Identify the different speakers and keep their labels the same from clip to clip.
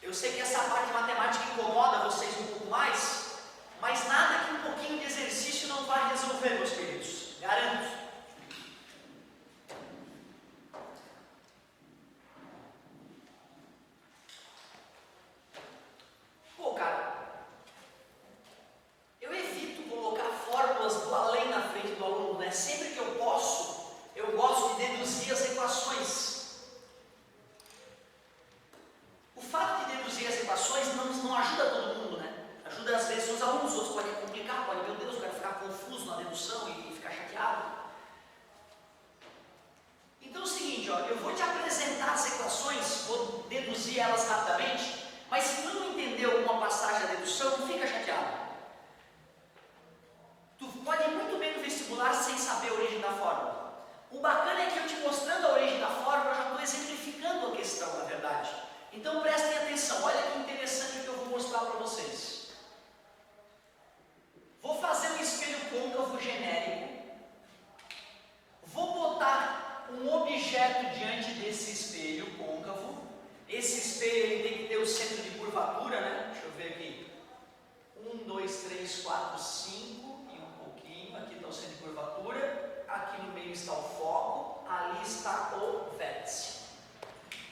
Speaker 1: Eu sei que essa parte de matemática incomoda vocês um pouco mais, mas nada que um pouquinho de exercício não vai resolver, meus queridos. Garanto. Pô, cara, eu evito colocar fórmulas do além na frente do aluno, né? Sempre que eu posso, eu gosto de deduzir as equações. O fato de deduzir as equações não ajuda todo mundo, né? Ajuda às vezes os alunos, outros podem complicar, podem, meu Deus, eu quero ficar confuso na dedução e ficar chateado. Então é o seguinte, ó, eu vou te apresentar as equações, vou deduzir elas rapidamente, mas se tu não entendeu alguma passagem da dedução, não fica chateado. Tu pode ir muito bem no vestibular sem saber a origem da fórmula. O bacana é que eu te mostrando a origem da fórmula, eu já estou exemplificando a questão, na verdade. Então prestem atenção, olha que interessante o que eu vou mostrar para vocês. Vou fazer um espelho côncavo genérico. Vou botar um objeto diante desse espelho côncavo. Esse espelho ele tem que ter o centro de curvatura, né? Deixa eu ver aqui. 1, 2, 3, 4, 5 e um pouquinho. Aqui está o centro de curvatura. Aqui no meio está o foco. Ali está o vértice.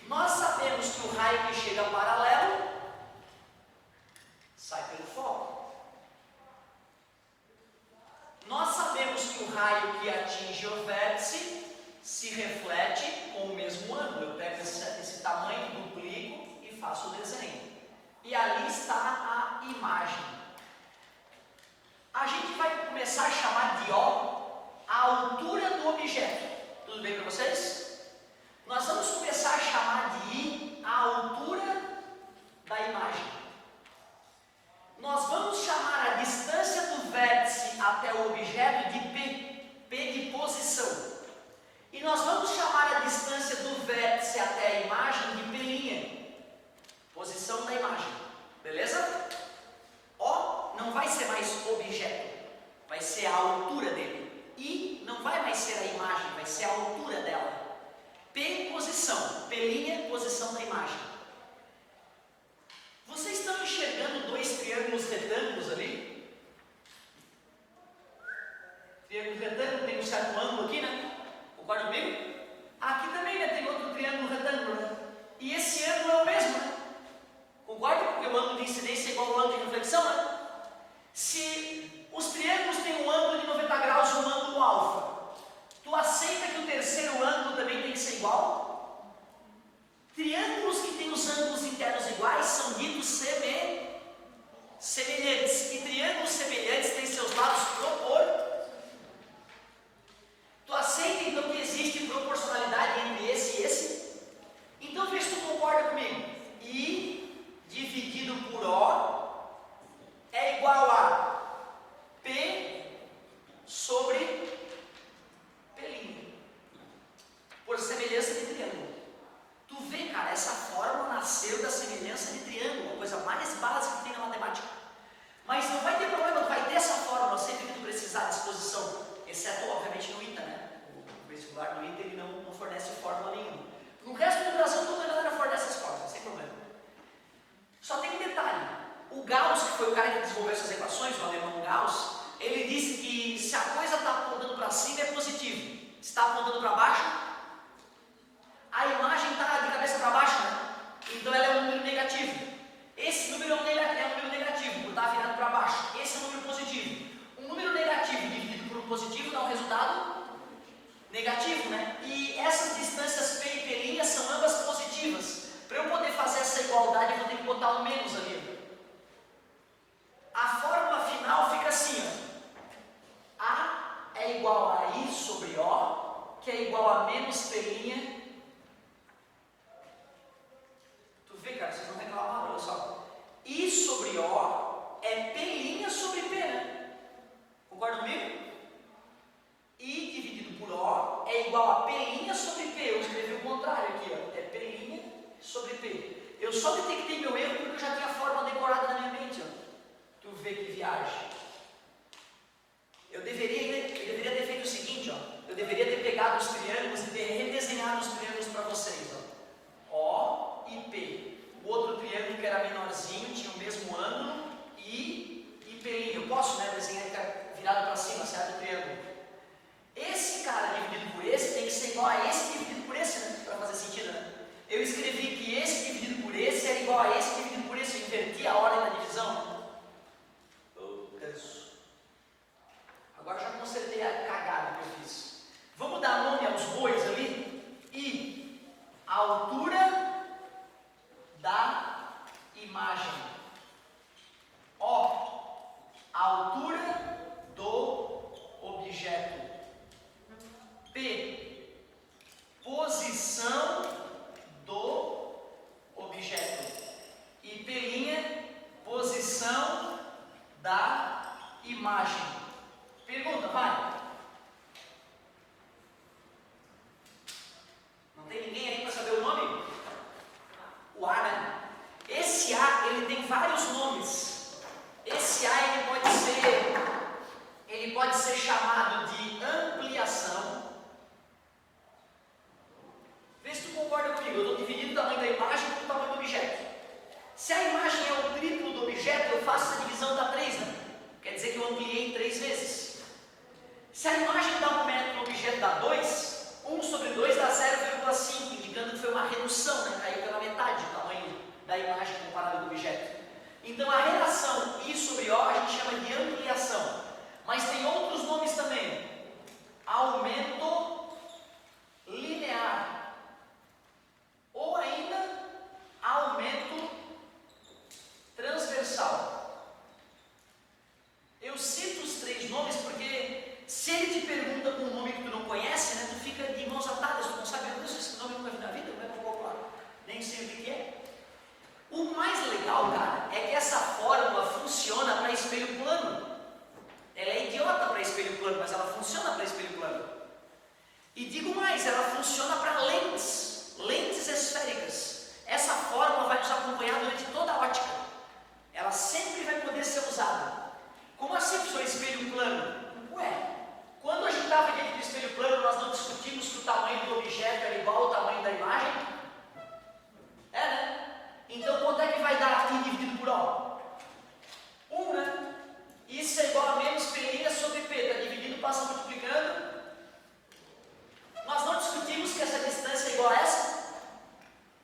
Speaker 1: Nós sabemos que o raio que chega paralelo sai pelo foco. Nós sabemos que o raio que atinge o vértice se reflete com o mesmo ângulo. Eu pego esse tamanho, duplico e faço o desenho. E ali está a imagem. A gente vai começar a chamar de O a altura do objeto. Tudo bem para vocês? Nós vamos começar a chamar de I a altura da imagem. Nós vamos chamar a distância do vértice até o objeto de P, P de posição. E nós vamos chamar a distância do vértice até a imagem de P', posição da imagem. Beleza? O não vai ser mais objeto, vai ser a altura dele. I não vai mais ser a imagem, vai ser a altura dela. P, posição. P', posição da imagem. Vocês estão enxergando dois triângulos retângulos ali? Triângulo retângulo tem um certo ângulo aqui, né? Concorda comigo? Aqui também, né? Tem outro triângulo retângulo, né? E esse ângulo é o mesmo, né? Concorda? Porque o ângulo de incidência é igual ao ângulo de reflexão, né? Se os triângulos têm um ângulo de 90 graus e um ângulo alfa, tu aceita que o terceiro ângulo também tem que ser igual? Triângulos que têm os ângulos internos iguais são ditos semelhantes. E triângulos semelhantes têm seus lados Tu aceita então que existe proporcionalidade entre esse e esse? Então veja se tu concorda comigo. I dividido por O é igual a P sobre P', por semelhança de triângulo. Tu vê, cara, essa fórmula nasceu da semelhança de triângulo, a coisa mais básica que tem na matemática. Mas não vai ter problema, tu vai ter essa fórmula sempre que tu precisar à disposição, exceto, obviamente, no ITA, né? O vestibular do ITA ele não fornece fórmula nenhuma. No resto do Brasil, toda a galera fornece essas fórmulas, sem problema. Só tem um detalhe: o Gauss, que foi o cara que desenvolveu essas equações, o alemão Gauss, ele disse que se a coisa está apontando para cima é positivo, se está apontando para baixo, a imagem está de cabeça para baixo, né? Então ela é um número negativo. Esse número é um número negativo, porque está virado para baixo. Esse é um número positivo. Um número negativo dividido por um positivo dá um resultado negativo, né? E essas distâncias P e P' são ambas positivas. Para eu poder fazer essa igualdade, eu vou ter que botar um menos ali. A fórmula final fica assim, ó. A é igual a I sobre O, que é igual a menos P'. Tu vê, cara, vocês vão reclamar, olha só. I sobre O é P' sobre P, né? Concorda comigo? I dividido por O é igual a P' sobre P. Eu escrevi o contrário aqui, ó. É P' sobre P. Eu só detectei meu erro porque eu já tinha a fórmula decorada na minha mente, ó. Tu vê que viagem. Eu deveria ter feito o seguinte, ó. Eu deveria ter pegado os triângulos e ter redesenhado os triângulos para vocês, ó. O e P. O outro triângulo que era igualzinho, tinha o mesmo ângulo e pelinha. Eu posso, né, desenhar virado para cima, certo? O triângulo. Esse cara dividido por esse tem que ser igual a esse dividido por esse, né? Para fazer sentido, né? Eu escrevi que esse dividido por esse era igual a esse dividido por esse. Eu inverti a ordem da divisão. Agora já consertei a cagada que eu fiz. Vamos dar nome aos bois ali? I, a altura da imagem. O, a altura do objeto. P, posição do objeto. E P', posição da imagem. Pergunta, vai. Não tem ninguém aí para saber o nome? O A, né? Esse A, ele tem vários nomes. Esse A, ele pode ser chamado de ampliação. Vê se tu concorda comigo. Eu estou dividindo o tamanho da imagem com o tamanho do objeto. Se a imagem é o triplo do objeto, eu faço essa divisão da 3, né? Quer dizer que eu ampliei 3 vezes. Se a imagem dá 1 metro, o objeto dá 2, 1 sobre 2 dá 0,5, indicando que foi uma redução, né? Caiu pela metade o tamanho da imagem comparado com o objeto. Então a relação I sobre O a gente chama de ampliação. Mas tem outros nomes também. Aumento linear. Ou ainda aumento transversal. Eu cito os 3 nomes porque se ele te pergunta com um nome que tu não conhece, né, tu fica de mãos atadas, tu não sabe, meu Deus, esse nome eu nunca vi na vida, não é popular, nem sei o que é. O mais legal, cara, é que essa fórmula funciona para espelho plano. Ela é idiota para espelho plano, mas ela funciona para espelho plano. E digo mais, ela funciona para lentes esféricas. Essa fórmula vai nos acompanhar durante toda a ótica. Ela sempre vai poder ser usada. Como assim, professor, espelho plano? Ué, quando a gente estava dentro do espelho plano, nós não discutimos que o tamanho do objeto era igual ao tamanho da imagem? É, né? Então, quanto é que vai dar aqui dividido por O? 1, né? Isso é igual a menos P' sobre P. Está dividindo, passa multiplicando. Nós não discutimos que essa distância é igual a essa?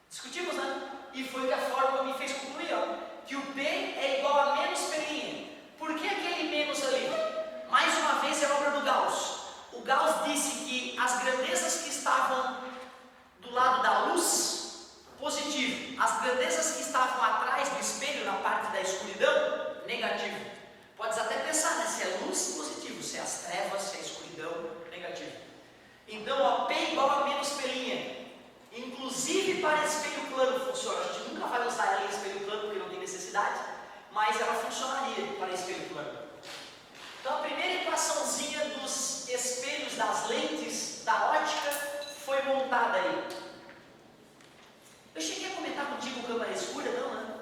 Speaker 1: Discutimos, né? E foi que a fórmula me fez concluir, ó, que o P é igual a menos P'. Por que aquele menos ali? Mais uma vez é obra do Gauss. O Gauss disse que as grandezas que estavam do lado da luz, positivo. As grandezas que estavam atrás do espelho, na parte da escuridão, negativo. Podes até pensar, né? Se é luz, positivo. Se é as trevas, se é escuridão, negativo. Então, ó, P igual a menos P'. Inclusive para espelho plano funciona. A gente nunca vai usar ela em espelho plano porque não tem necessidade, mas ela funcionaria para espelho plano. Então a primeira equaçãozinha dos espelhos das lentes da ótica foi montada aí. Eu cheguei a comentar contigo câmera escura, não, né?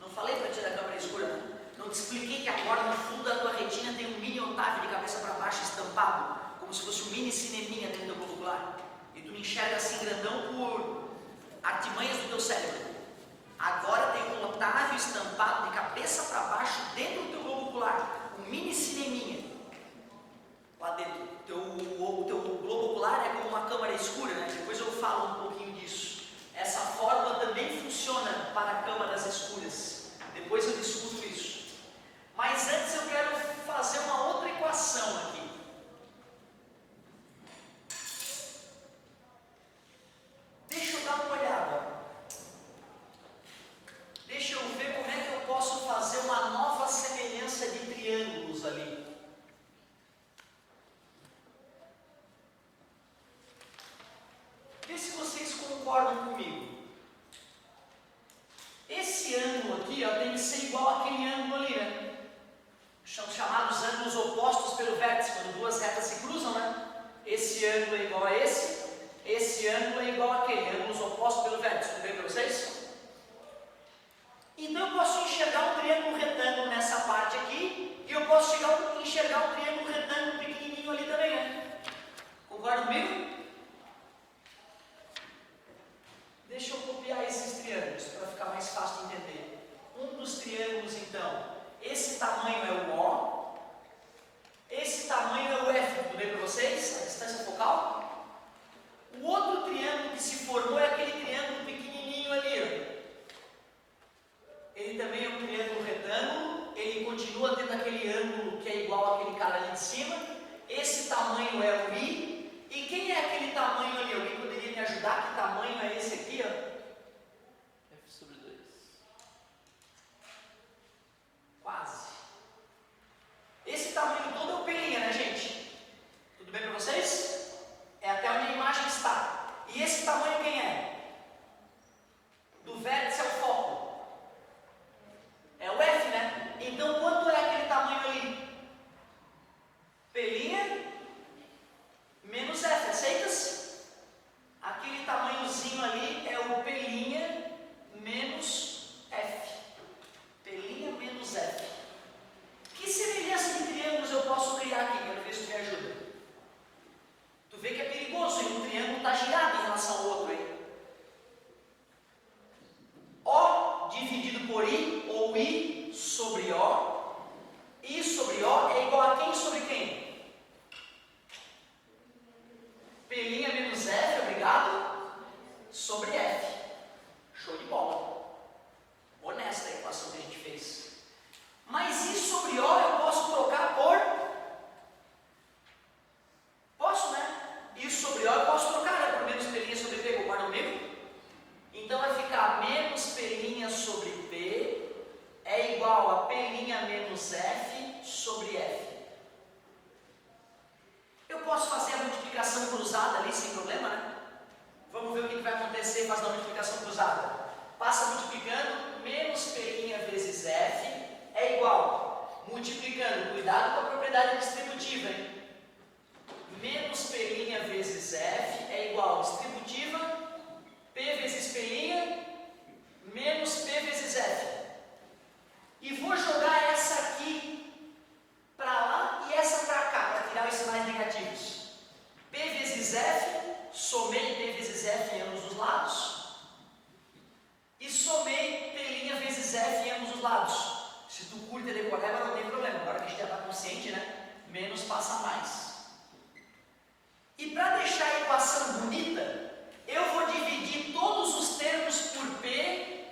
Speaker 1: Não falei para ti da câmera escura, né? Não te expliquei que agora no fundo da tua retina tem um mini Otávio de cabeça para baixo estampado, como se fosse um mini cineminha dentro do globo ocular. E tu me enxerga assim grandão por artimanhas do teu cérebro. Agora tem um Otávio estampado de cabeça para baixo dentro do teu globo ocular. Um mini cineminha. Lá dentro. O teu globo ocular é como uma câmara escura, né? Depois eu falo um pouquinho disso. Essa fórmula também funciona para câmaras escuras. Depois eu discuto isso. Mas antes eu quero fazer uma outra equação aqui. Deixa eu dar uma olhada. Deixa eu ver como é que eu posso fazer uma nova semelhança de triângulos ali. Vê se vocês concordam comigo. Esse ângulo aqui, ó, tem que ser igual àquele ângulo ali, né? São chamados ângulos opostos pelo vértice, quando duas retas se cruzam, né? Esse ângulo é igual a esse ângulo é igual àquele, ângulos opostos pelo vértice, tudo bem para vocês? Então eu posso enxergar um triângulo retângulo nessa parte aqui, e eu posso enxergar um triângulo retângulo pequenininho ali também, né? Concorda comigo? Deixa eu copiar esses triângulos para ficar mais fácil de entender. Um esse tamanho é o O, esse tamanho é o F, tudo bem para vocês? A distância focal. O outro triângulo que se formou é aquele triângulo pequenininho ali, ó. Ele também é um triângulo retângulo, ele continua tendo aquele ângulo que é igual àquele cara ali de cima. Esse tamanho é o I. E quem é aquele tamanho ali? Alguém poderia me ajudar? Que tamanho é esse aqui, ó?
Speaker 2: F sobre 2.
Speaker 1: Quase. Esse tamanho todo é o P', né, gente? Tudo bem para vocês? É até onde a imagem está. E esse tamanho quem é? Do vértice ao foco. É o F, né? Então, quanto é aquele tamanho ali? P' menos F, aceitas? Aquele tamanhozinho ali é o P' menos F. P' menos F. Que semelhança de triângulos eu posso criar aqui? Quero ver se tu me ajuda. Tu vê que é perigoso, e um triângulo está girado em relação ao outro aí. O dividido por I, ou I sobre O. I sobre O é igual a quem sobre quem? P' menos F, obrigado, sobre F. Show de bola. Honesta a equação que a gente fez. Mas I sobre O eu posso trocar por... Posso, né? I sobre O eu posso trocar, né? Por menos P' sobre P, concorda comigo? Então vai ficar menos P' sobre P é igual a P' menos F sobre F. Eu posso fazer a multiplicação cruzada ali sem problema, né? Vamos ver o que vai acontecer fazendo a multiplicação cruzada. Passa multiplicando, menos P' vezes F é igual, multiplicando, cuidado com a propriedade distributiva, hein? Menos P' vezes F é igual, distributiva, P vezes P' menos P vezes F. E vou jogar essa aqui para lá e essa para cá, para tirar os sinais negativos. P vezes F, somei P vezes F em ambos os lados. E somei P' vezes F em ambos os lados. Se tu curte decorar, não tem problema. Agora que a gente já está consciente, né? Menos passa mais. E para deixar a equação bonita, eu vou dividir todos os termos por P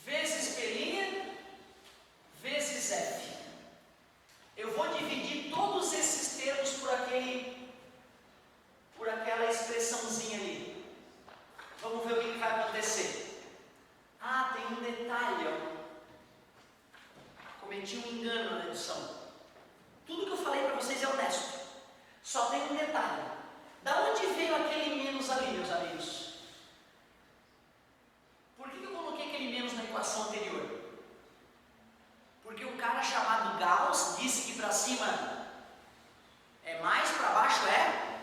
Speaker 1: vezes P' vezes F. Eu vou dividir todos esses termos por aquela expressãozinha ali. Vamos ver o que vai acontecer. Ah, tem um detalhe, ó. Cometi um engano na dedução. Tudo que eu falei para vocês é honesto. Só tem um detalhe. Da onde veio aquele menos ali, meus amigos? Por que eu coloquei aquele menos na equação anterior? Porque um cara chamado Gauss disse que para cima é mais, para baixo é.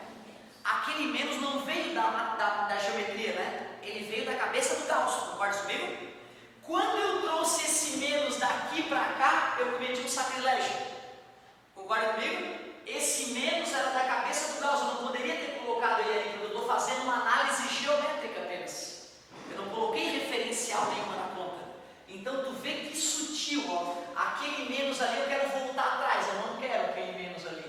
Speaker 1: Aquele menos não veio da geometria, né? Ele veio da cabeça do Gauss, concorda comigo? Quando eu trouxe esse menos daqui para cá, eu cometi um sacrilégio. Concorda comigo? Esse menos era da cabeça do Gauss, eu não poderia ter colocado ele aí, porque eu estou fazendo uma análise geométrica apenas. Eu não coloquei referencial nenhuma na conta. Então tu vê que sutil, ó. Aquele menos ali eu quero voltar atrás, eu não quero aquele menos ali.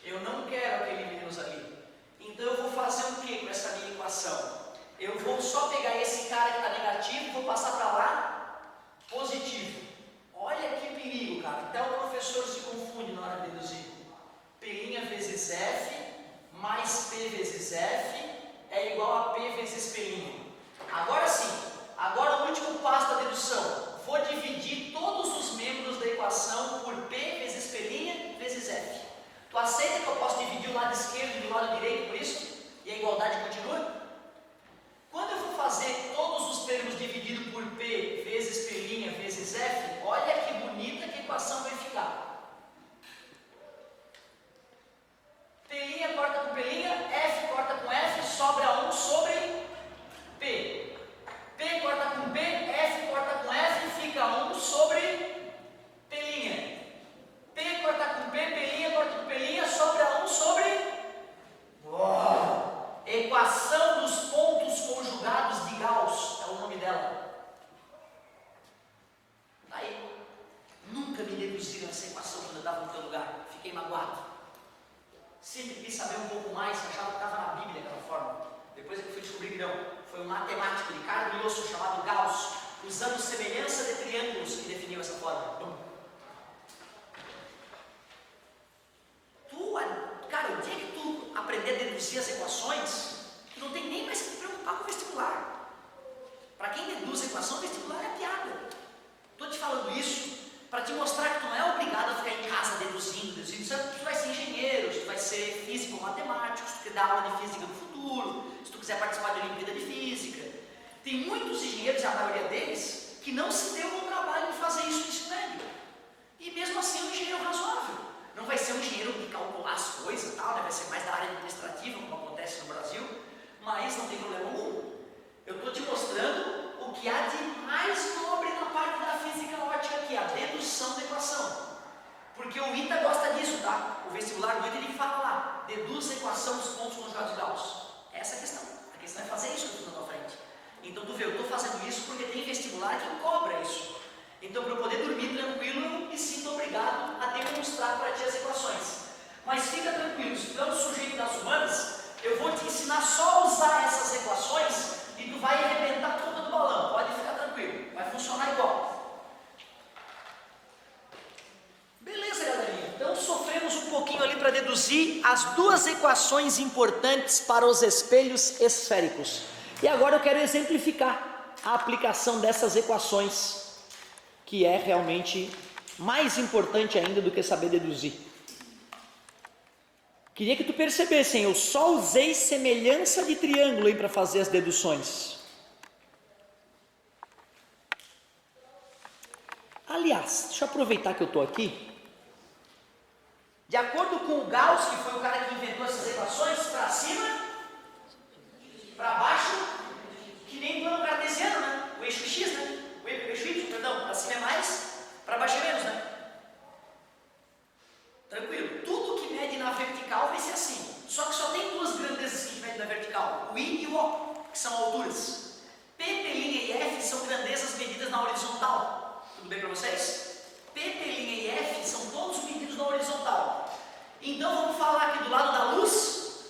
Speaker 1: Eu não quero aquele menos ali. Então eu vou fazer o que com essa minha equação? Eu vou só pegar esse cara que está negativo, vou passar para lá, positivo. Olha que perigo, cara. Até o professor se confunde na hora de deduzir. P' vezes F mais P vezes F é igual a P vezes P'. Agora sim, agora o último passo da dedução. Vou dividir todos os membros da equação por P vezes P' vezes F. Tu aceita que eu posso dividir o lado esquerdo e o lado direito por isso? E a igualdade continua? Quando eu for fazer todos os termos divididos por P vezes P' vezes F, olha que bonita que a equação vai ficar. P' corta com P', F corta com F, sobra 1 sobre P. P corta com P, F corta com F, fica 1 sobre P'. P corta com P, P' corta com P', sobra 1 sobre... Uau! Equação dos pontos conjugados de Gauss, é o nome dela. grosso chamado Gauss, usando semelhança de triângulos, que definiu essa forma. Cara, o dia que tu aprender a deduzir as equações, tu não tem nem mais que te preocupar com o vestibular. Para quem deduz a equação, o vestibular é piada. Estou te falando isso para te mostrar que tu não é obrigado a ficar em casa deduzindo. Tu vai ser engenheiro, tu vai ser físico ou matemático, se tu quer dar aula de física no futuro, se tu quiser participar de Olimpíada de Física. Tem muitos engenheiros, a maioria deles, que não se deu ao trabalho de fazer isso no ensino médio. E mesmo assim é um engenheiro razoável. Não vai ser um engenheiro de calcular as coisas e tal, né? Vai ser mais da área administrativa, como acontece no Brasil, mas não tem problema algum. Eu estou te mostrando o que há de mais nobre na parte da física ótica, que é a dedução da equação. Porque o ITA gosta disso, tá? O vestibular do ITA ele fala lá, deduz a equação dos pontos conjugados de Gauss. Essa é a questão. A questão é fazer isso que eu estou na tua frente. Então tu vê, eu estou fazendo isso porque tem vestibular que cobra isso. Então, para eu poder dormir tranquilo, eu me sinto obrigado a demonstrar para ti as equações. Mas fica tranquilo, se tu é um sujeito das humanas, eu vou te ensinar só a usar essas equações e tu vai arrebentar a ponta do balão. Pode ficar tranquilo, vai funcionar igual. Beleza, galerinha? Então, sofremos um pouquinho ali para deduzir as duas equações importantes para os espelhos esféricos. E agora eu quero exemplificar a aplicação dessas equações, que é realmente mais importante ainda do que saber deduzir. Queria que tu percebesse, eu só usei semelhança de triângulo para fazer as deduções. Aliás, deixa eu aproveitar que eu estou aqui. De acordo com o Gauss, que foi o cara que inventou essas equações, para cima, para baixo, que nem plano cartesiano, né? O eixo X, né? O eixo Y, perdão, para cima é mais, para baixo é menos, né? Tranquilo. Tudo que mede na vertical vai ser assim. Só que só tem duas grandezas que medem na vertical, o I e o O, que são alturas. P, P' e F são grandezas medidas na horizontal. Tudo bem para vocês? P, P' e F são todos medidos na horizontal. Então vamos falar aqui do lado da luz,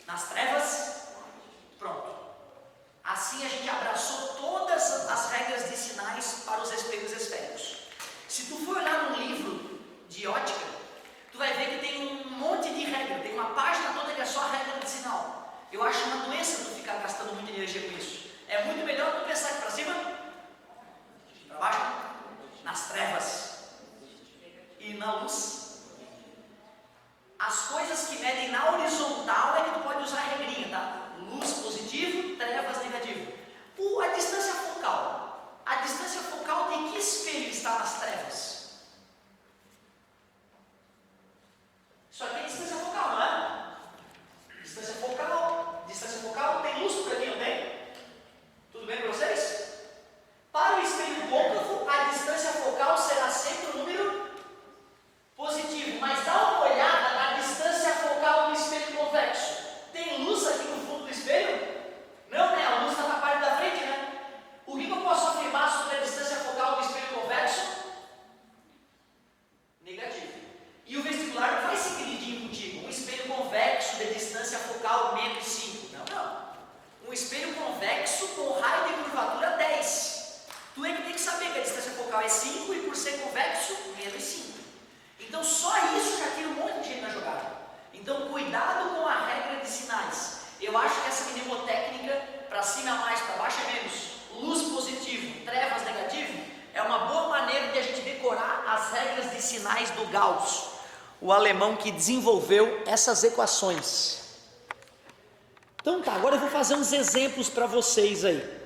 Speaker 1: nas trevas, pronto. Assim a gente abraçou todas as regras de sinais para os espelhos esféricos. Se tu for olhar num livro de ótica, tu vai ver que tem um monte de regra, tem uma página toda que é só a regra de sinal. Eu acho uma doença tu ficar gastando muita energia com isso. É muito melhor tu pensar aqui para cima, para baixo, nas trevas e na luz. As coisas que medem na horizontal é que tu pode usar a regrinha, tá? Luz positivo, trevas negativo. A distância focal. A distância focal de que espelho está nas trevas? Isso aqui é distância focal, não é? Distância focal tem luz por aqui, não tem? Tudo bem para vocês? Para o espelho côncavo, a distância focal será sempre o número positivo. Mas dá uma olhada na distância focal do espelho convexo. Tem luz aqui no fundo do espelho? Não, né? A luz está na parte da frente, né? O que eu posso afirmar sobre a distância focal do espelho convexo? Negativo. E o vestibular não vai seguir dividindo contigo. Um espelho convexo de distância focal menos 5. Não. Um espelho convexo com raio de curvatura 10. Tu é que tem que saber que a distância focal é 5 e por ser convexo, menos 5. Então só isso já tira um monte de gente na jogada. Então cuidado com a regra de sinais. Eu acho que essa mnemotécnica, para cima é mais, para baixo é menos, luz positivo, trevas negativo, é uma boa maneira de a gente decorar as regras de sinais do Gauss, o alemão que desenvolveu essas equações. Então tá, agora eu vou fazer uns exemplos para vocês aí.